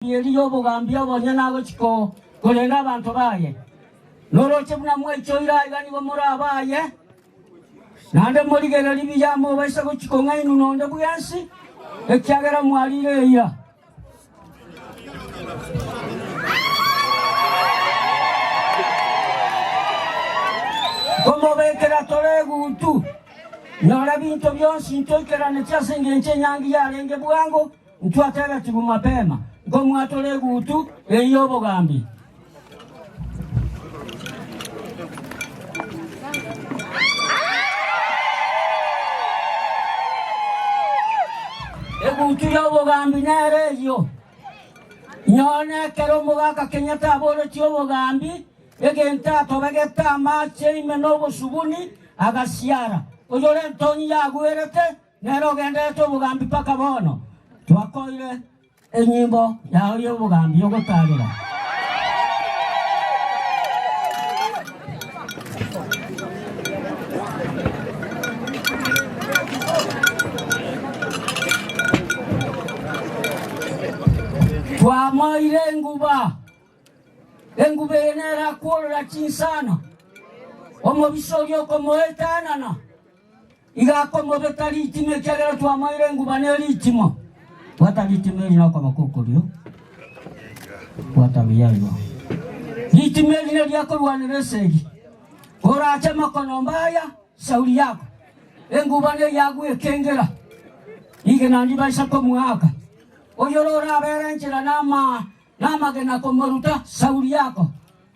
Eliyo bugambya bonyana chiko kulenga abantu baye noroche buna mwechoira igani bomora abaye nande morigera libiyamo baisa kuchiko ngainu nonde buyansi ekyagera mwalire ya como bekera toregu tu nora binto byonsi ntokera ne cyasenge nyenyangi yarenge bwango ntwatera tibu mapema como toregu tu eliyo bogambi egutu yo bogambi nereyo nyone kero mugaka Kenyatta abore tyo bogambi egenta tobegeta mache imeno bosubuni agasiara oyore ntoni yagwerete nero gende to bogambi paka bono twakoire enyimbo ya yo bogambi yogotarira Twamoire enguba enera kuola chinsana omobisoyo komoetanana igakomo betalitime kyagera twamoire enguba nelitimo watalitime linako makokolio watabiyayo litime lino lyakolwaneresegi oracha makono mbaya sauli yako enguba ne yagwe kengera ige nandi baisa komwaka oyorora berenchira namagena komoruta sauli yako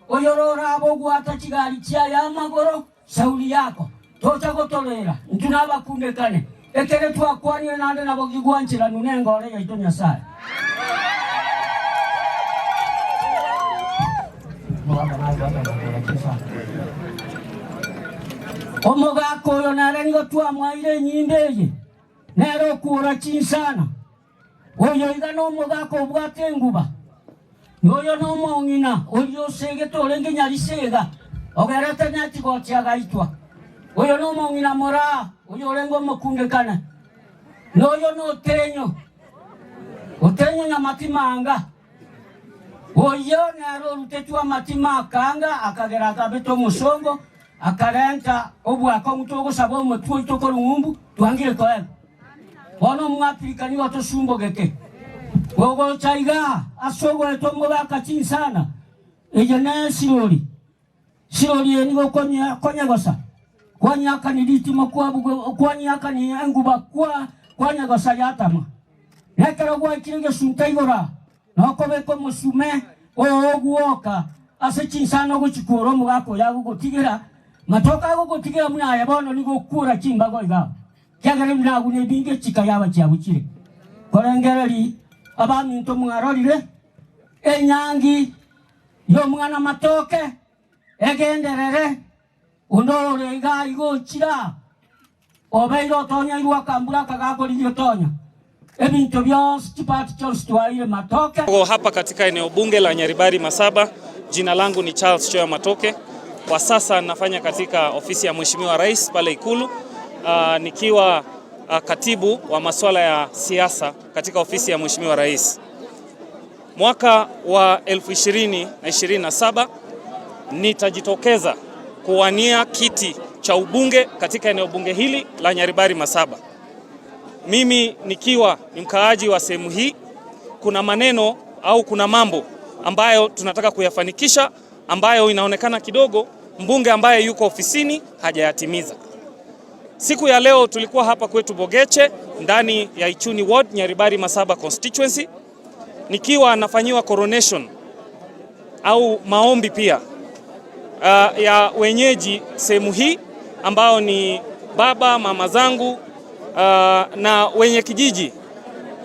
oyorora abogwata kigali kya yamagoro sauli yako tocha gotolera ntunaba kundekane ekere twakwanire nande nabo kigwanchira nunenga ole yaito Nyasaye omogako oyo narengo twamwaire nyindeye nero kuora chinsana oyo iga no mugako obwate enguba noyo no mongina oyo sege tolenge nyali sega ogerete nyati gotiaga itwa oyo no mongina mora oyo lengo makunde kana noyo no otenyo na matimanga oyo naro rutetwa matimaka akagera akabeto musongo akarenta obwako mutogo sabo mutwo itoko lumumbu twangire koe Ono mwapirika ni watu sumbo geke. Wogo chaiga asogo etongo baka chinsana. Ejene siloli. Siloli enigo konya gosa. Kwanya kaniditi makwabu kwanya kani enguba kwanya gosa yatama. Nekero gwa kirige suntaigora. Nakobe ko musume oguoka. Ase chinsana go chikoro mugako yago gotigera. Matoka go gotigera muna yabono nigo kura chimbago iga. Kyagere binagu nebinge chika yaba kyabukire korengereri abami nto mwarolire enyangi yo mwana matoke egenderere undore iga igochira obeiro tonya irwa kambura kagako lilio tonya ebinto byose chipati chose twaire matoke. Hapa katika eneo bunge la Nyaribari Masaba, jina langu ni Charles Choya Matoke. Kwa sasa nafanya katika ofisi ya Mheshimiwa Rais pale Ikulu. Nikiwa katibu wa masuala ya siasa katika ofisi ya Mheshimiwa Rais. Mwaka wa 2027 nitajitokeza kuwania kiti cha ubunge katika eneo bunge hili la Nyaribari Masaba. Mimi nikiwa ni mkaaji wa sehemu hii, kuna maneno au kuna mambo ambayo tunataka kuyafanikisha ambayo inaonekana kidogo mbunge ambaye yuko ofisini hajayatimiza. Siku ya leo tulikuwa hapa kwetu Bogeche ndani ya Ichuni Ward, Nyaribari Masaba constituency, nikiwa nafanyiwa coronation au maombi pia ya wenyeji sehemu hii ambao ni baba mama zangu na wenye kijiji,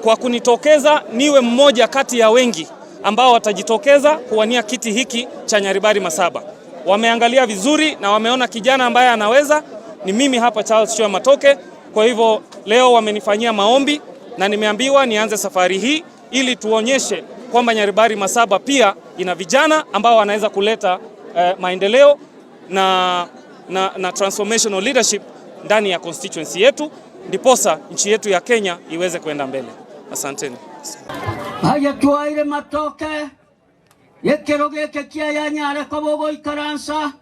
kwa kunitokeza niwe mmoja kati ya wengi ambao watajitokeza kuwania kiti hiki cha Nyaribari Masaba. Wameangalia vizuri na wameona kijana ambaye anaweza ni mimi hapa Charles Choya Matoke. Kwa hivyo leo wamenifanyia maombi na nimeambiwa nianze safari hii ili tuonyeshe kwamba Nyaribari Masaba pia ina vijana ambao wanaweza kuleta maendeleo na transformational leadership ndani ya constituency yetu, ndiposa nchi yetu ya Kenya iweze kwenda mbele. Asanteni. Haya twaire Matoke yekero geke kia ya Nyare kobogo ikaransa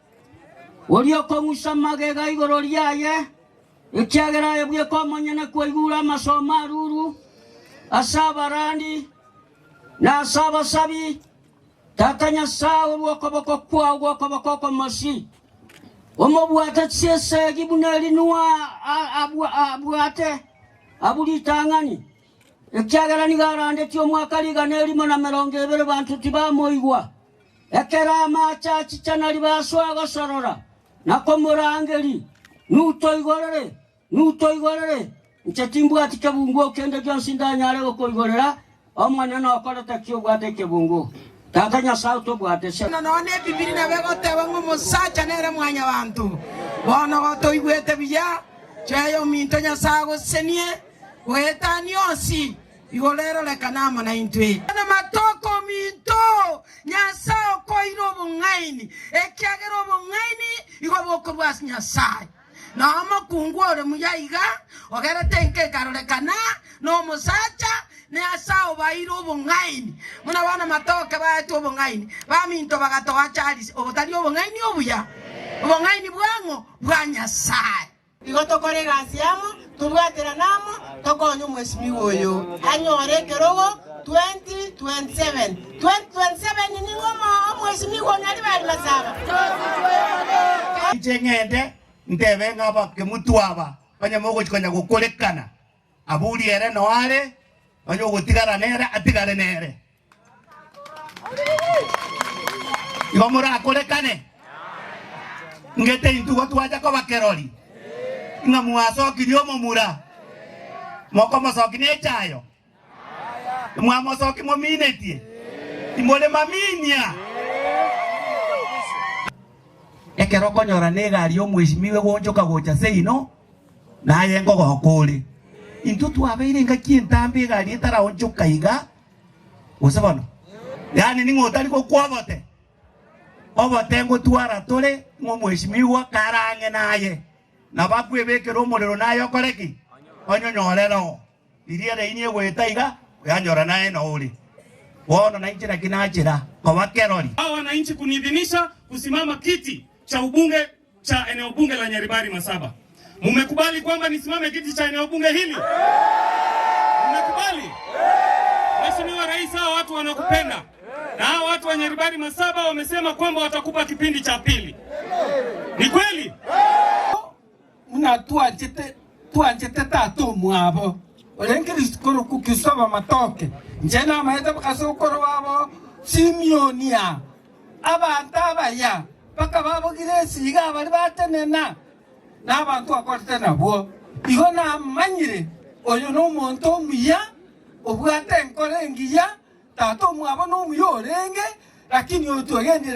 orio kong'usa magega igoro riaye ikiagera ebwe komonyene kwaigura amasoma aruru asabarandi na asabasabi tata Nyasaye olw'okoboko kwawe ogw'okoboko komosi omobwate kyesegi bunelinua abwate abulitang'ani ekyagala nigarande ty'omwaka ligana elimo na 20 bantu tibamoigwa ekera amachachi chanali baswaga sorora nako murangeli nutoigorere nchetimbu ati kebungu okende jonsi ndanyare okoigorera omwana nokorete kyobwate kebungu tata Nyasaye tobwate se none bibiri na begoteba ng'omusacha nere mwanya bantu bono gotoigwete biya cheyo minto Nyasaye gosenie wetani osi igolero lekanamo na intwe na Matoko minto Nyasaye koiro bungaini ekyagero bungaini igobokorwas Nyasaye na amakungwore muyaiga ogera tenke karolekana no musacha ne asao bairo bungaini muna bana Matoke baito bungaini baminto bagatoa charis obotali bungaini obuya bungaini bwango bwa Nyasaye igotokore gasiamo tubwatera namo tokonyo mwesimiwa oyo anyore kerogo 2027 ni ngoma mwesimiwa nyali bali masaba Chengende ndebe ngaba kemutwaba banyamogo chikonya gukolekana abuli ere noare banyo gutigara nere atigare nere igomura akolekane ngete intugo twaja ko bakerori ngamuaso kiriomo mura moko masoki ne chayo mwamosoki mominetie imole maminia ekero konyora negari omweshimiwe gonjoka gocha seino naye ngogokole intu twabeire ngakientambe gari etara onjoka iga usebono yani ningotari ko kwabote obote ngo twara tole ngomweshimiwa karange naye na bakwebekero omorero naye okoreki onyonyorero iriere inie gwetaiga yanyora naye no uri wono na inchi na kinachira kwa wakerori hao wananchi kunidhinisha kusimama kiti cha ubunge cha eneo bunge la Nyaribari Masaba. Mmekubali kwamba nisimame kiti cha eneo bunge hili? Mmekubali? Mheshimiwa Rais, hao watu wanakupenda. Na hao watu wa Nyaribari Masaba wamesema kwamba watakupa kipindi cha pili. Ni kweli? Muna tuanchete tatu mwabo olengeri koro kukisoba Matoke njena maeta bakasokoro babo simionia abantu abaya baka babo giresiga bari batenena n'abantu akorete nabo igo na manyire oyo no muntu omuya obwate nkorengiya tato mwabo no muyorenge lakini otwagendere